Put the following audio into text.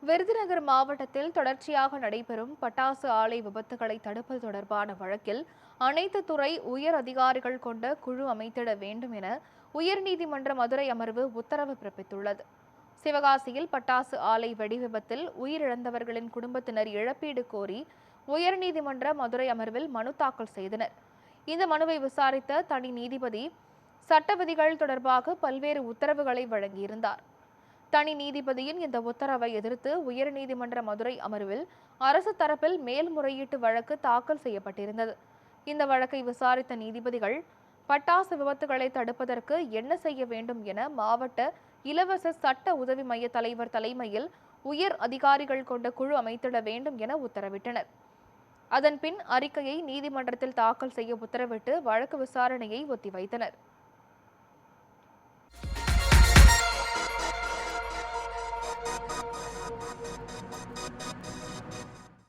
விருதுநகர் மாவட்டத்தில் தொடர்ச்சியாக நடைபெறும் பட்டாசு ஆலை விபத்துகளை தடுப்பது தொடர்பான வழக்கில் அனைத்து துறை உயர் அதிகாரிகள் கொண்ட குழு அமைத்திட வேண்டும் என உயர்நீதிமன்ற மதுரை அமர்வு உத்தரவு பிறப்பித்துள்ளது. சிவகாசியில் பட்டாசு ஆலை வெடி விபத்தில் உயிரிழந்தவர்களின் குடும்பத்தினர் இழப்பீடு கோரி உயர்நீதிமன்ற மதுரை அமர்வில் மனு தாக்கல் செய்தனர். இந்த மனுவை விசாரித்த தனி நீதிபதி சட்ட விதிகள் தொடர்பாக பல்வேறு உத்தரவுகளை வழங்கியிருந்தார். தனி நீதிபதியின் இந்த உத்தரவை எதிர்த்து உயர்நீதிமன்ற மதுரை அமர்வில் அரசு தரப்பில் மேல்முறையீட்டு வழக்கு தாக்கல் செய்யப்பட்டிருந்தது. இந்த வழக்கை விசாரித்த நீதிபதிகள் பட்டாசு விபத்துகளை தடுப்பதற்கு என்ன செய்ய வேண்டும் என மாவட்ட இலவச சட்ட உதவி மைய தலைவர் தலைமையில் உயர் அதிகாரிகள் கொண்ட குழு அமைத்திட வேண்டும் என உத்தரவிட்டனர். அதன்பின் அறிக்கையை நீதிமன்றத்தில் தாக்கல் செய்ய உத்தரவிட்டு வழக்கு விசாரணையை ஒத்திவைத்தனர்.